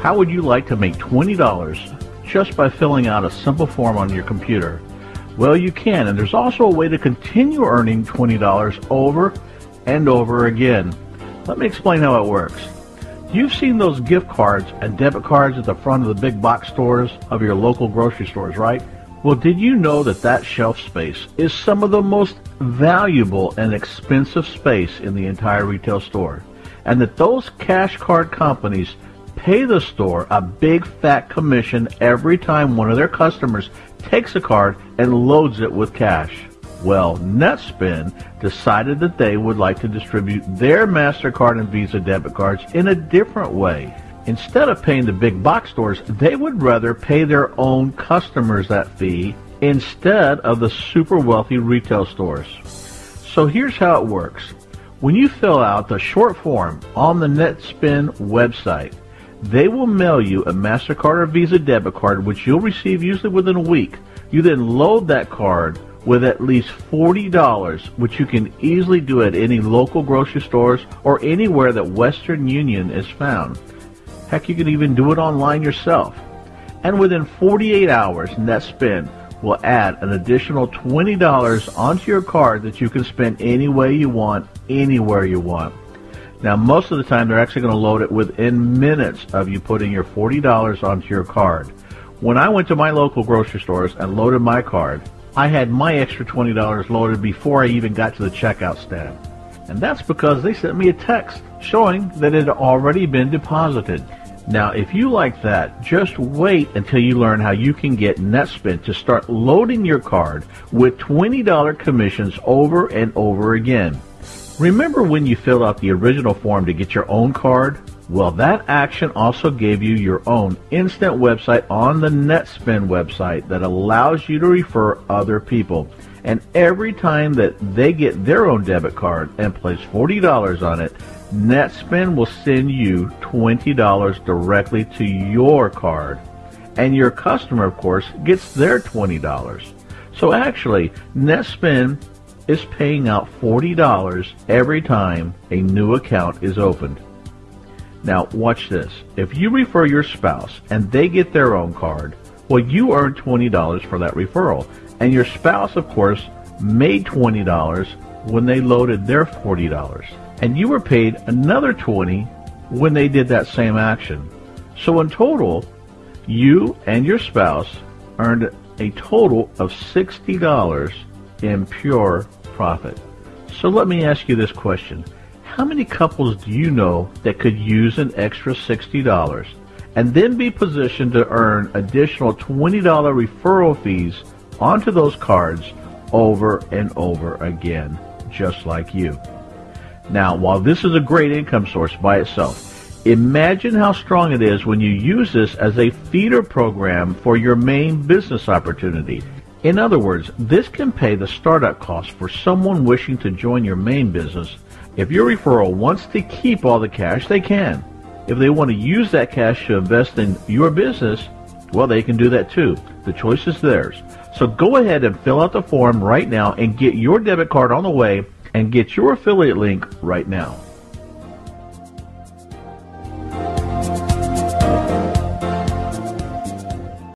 How would you like to make $20 just by filling out a simple form on your computer? Well, you can, and there's also a way to continue earning $20 over and over again. Let me explain how it works. You've seen those gift cards and debit cards at the front of the big box stores of your local grocery stores, right? Well, did you know that that shelf space is some of the most valuable and expensive space in the entire retail store? And that those cash card companies pay the store a big fat commission every time one of their customers takes a card and loads it with cash. Well, NetSpend decided that they would like to distribute their MasterCard and Visa debit cards in a different way. Instead of paying the big box stores, they would rather pay their own customers that fee instead of the super wealthy retail stores. So here's how it works. When you fill out the short form on the NetSpend website, they will mail you a MasterCard or Visa debit card, which you'll receive usually within a week. You then load that card with at least $40, which you can easily do at any local grocery stores or anywhere that Western Union is found. Heck, you can even do it online yourself. And within 48 hours, NetSpend will add an additional $20 onto your card that you can spend any way you want, anywhere you want. Now, most of the time, they're actually going to load it within minutes of you putting your $40 onto your card. When I went to my local grocery stores and loaded my card, I had my extra $20 loaded before I even got to the checkout stand. And that's because they sent me a text showing that it had already been deposited. Now, if you like that, just wait until you learn how you can get NetSpend to start loading your card with $20 commissions over and over again. Remember when you filled out the original form to get your own card? Well, that action also gave you your own instant website on the NetSpend website that allows you to refer other people. And every time that they get their own debit card and place $40 on it, NetSpend will send you $20 directly to your card. And your customer, of course, gets their $20. So actually, NetSpend is paying out $40 every time a new account is opened. Now, watch this. If you refer your spouse and they get their own card, well, you earn $20 for that referral. And your spouse, of course, made $20 when they loaded their $40. And you were paid another $20 when they did that same action. So in total, you and your spouse earned a total of $60 in pure profit. So let me ask you this question. How many couples do you know that could use an extra $60 and then be positioned to earn additional $20 referral fees onto those cards over and over again, just like you? Now, while this is a great income source by itself, imagine how strong it is when you use this as a feeder program for your main business opportunity. In other words, this can pay the startup costs for someone wishing to join your main business. If your referral wants to keep all the cash, they can. If they want to use that cash to invest in your business, well, they can do that too. The choice is theirs. So go ahead and fill out the form right now and get your debit card on the way and get your affiliate link right now.